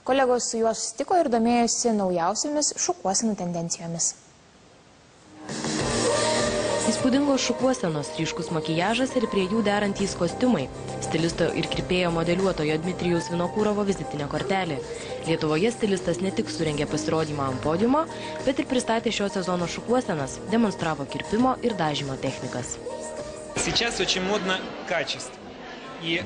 Kolegos su juo susitiko ir domėjosi naujausiamis šukuosenų tendencijomis. Įspūdingos šukuosenos, ryškus makijažas ir prie jų derantys kostiumai. Stilisto ir kirpėjo modeliuotojo Dmitrijaus Vinokūrovo vizitinė kortelė. Lietuvoje stilistas ne tik surengė pasirodymą ant podiumo, bet ir pristatė šio sezono šukuosenas, demonstravo kirpimo ir dažymo technikas.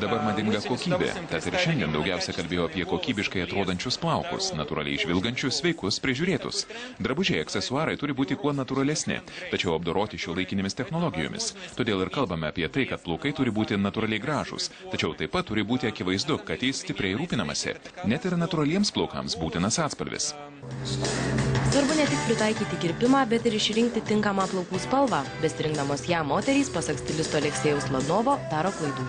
Dabar madinga kokybė, tad ir šiandien daugiausia kalbėjau apie kokybiškai atrodančius plaukus, natūraliai žvilgančius, sveikus, prižiūrėtus. Drabužiai, aksesuarai turi būti kuo natūralesni, tačiau apdoroti šiuolaikinėmis technologijomis. Todėl ir kalbame apie tai, kad plaukai turi būti natūraliai gražūs, tačiau taip pat turi būti akivaizdu, kad jais stipriai rūpinamasi. Net ir natūraliems plaukams būtinas atspalvis. Svarbu ne tik pritaikyti kirpimą, bet ir išrinkti tinkamą plaukų spalvą. Besirinkdamos ją moterys, pasak stilisto Aleksėjaus Ladnovo, daro klaidų.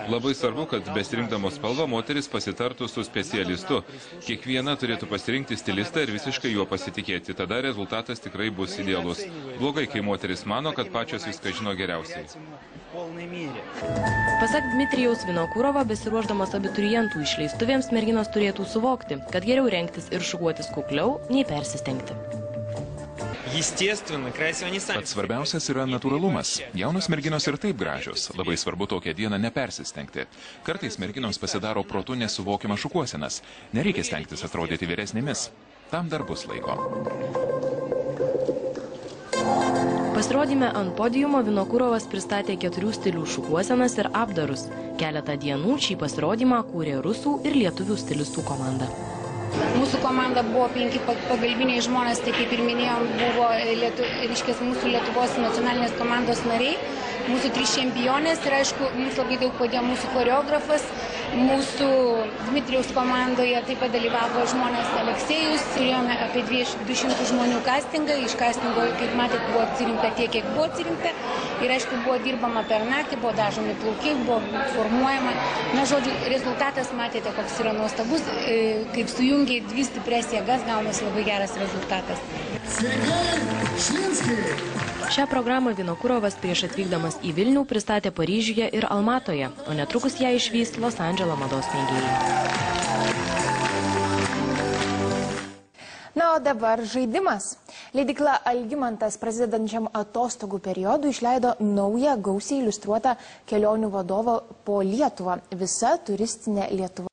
Labai svarbu, kad besirinkdamos spalvą moteris pasitartų su specialistu. Kiekviena turėtų pasirinkti stilistą ir visiškai juo pasitikėti. Tada rezultatas tikrai bus idealus. Blogai, kai moteris mano, kad pačios viską žino geriausiai. Pasak Dmitrijaus Vinokūrovo, besiruošdamos abiturientų išleistuvėms, merginos turėtų suvokti, kad geriau rengtis ir šukuotis kukliau, nei persistengti. Pats svarbiausias yra natūralumas. Jaunos merginos ir taip gražios. Labai svarbu tokią dieną nepersistengti. Kartais merginoms pasidaro protu nesuvokiamas šukuosenas. Nereikia stengtis atrodyti vyresnėmis. Tam dar bus laiko. Pasirodyme ant podiumo Vinokūrovas pristatė 4 stilių šukuosenas ir apdarus. Keletą dienų šį pasirodymą kūrė rusų ir lietuvių stilistų komanda. Mūsų komanda buvo 5 pagalbiniai žmonės, tai kaip ir minėjom, buvo mūsų Lietuvos nacionalinės komandos nariai, mūsų 3 čempionės ir aišku, mums labai daug padėjo mūsų choreografas, mūsų Dmitrijaus komandoje taip pat dalyvavo žmonės Aleksėjus, turėjome apie 200 žmonių castingą, iš castingo, kaip matėt, buvo atsirinkta tiek, kiek buvo atsirinkta ir aišku, buvo dirbama per naktį, buvo dažomi plaukai, buvo formuojama. Na, žodžiu, rezultatas matėte, koks yra nuostabus, kaip sujungiai 2 stiprias jėgas, gaunasi labai geras rezultatas. Šią programą Vinokūrovas prieš atvykdamas į Vilnių pristatė Paryžiuje ir Almatoje, o netrukus ją išvys Los Andželo mados mėgėjai. Na, o dabar žaidimas. Leidykla Algimantas prasidedančiam atostogų periodui išleido naują gausiai iliustruotą kelionių vadovą po Lietuvą. Visa turistinė Lietuva